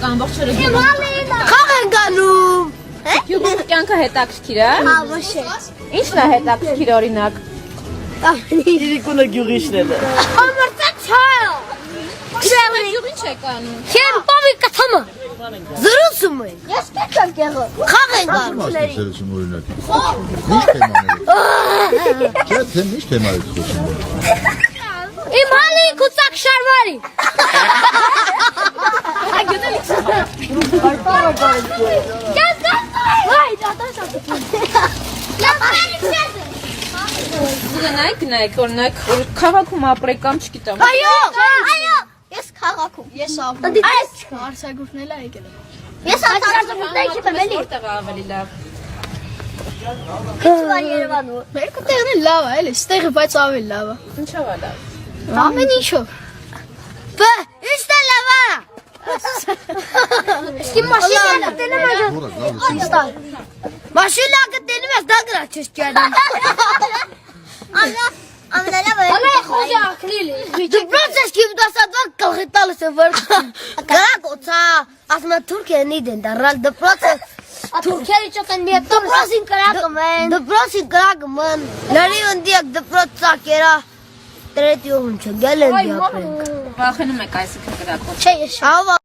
ամբողջը Խաղ են գանում։ Գյուղի կյանքը հետաքրքիր է։ Հա, ոչ է։ Ինչն է հետաքրքիր օրինակ։ Իրիկունը գյուղիշն է։ Ամրտացա։ Գյուղ ինչ եք անում։ Քեմ պավի կթամը։ Զրուցում են։ Ես պետք եմ գեղը։ Խաղ են գանում։ Մասնասերություն օրինակ։ Ինչ թեմաներ։ Չէ, թե ինչ թեմայից խոսում։ Իմ հալի կուծակ շարվարի։ Գնայք, օրինակ քաղաքում ապրեք կամ չգիտեմ։ Այո, ես քաղաքում։ Ես ավ։ Այս Արցակուրտնել է եկել։ ես արտադրությունների չեմ էլի։ Որտեղ է ավելի լավ։ Ինչ բան Երևանում։ Մերկու տեղն է լավ է, էլի, ստեղը բայց ավելի լավ է։ Ինչով է լավ։ Ամեն ինչով։ Բա, ի՞նչն է լավա։ Իսկ մաշինա գտնում ես։ Մաշինա գտնում ես դա գրա չես ճարում։ Ամենալավը։ Ամե խոզի ակրիլի։ Դպրոց ես քիմ դասադվակ կլղի տալիս է վր։ Գրակ օծա, ասմա Թուրքիան իդեն դարալ դպրոցը։ Թուրքիայի չոքեն մի դպրոցին կրակում են։ Դպրոցին կրակում են։ Լարի ընդիակ դպրոց ծակերա։ Տրետի ում չգել են դիապրենք։ Վախենում եք այսինքն գրակոց։ Չէ, ես։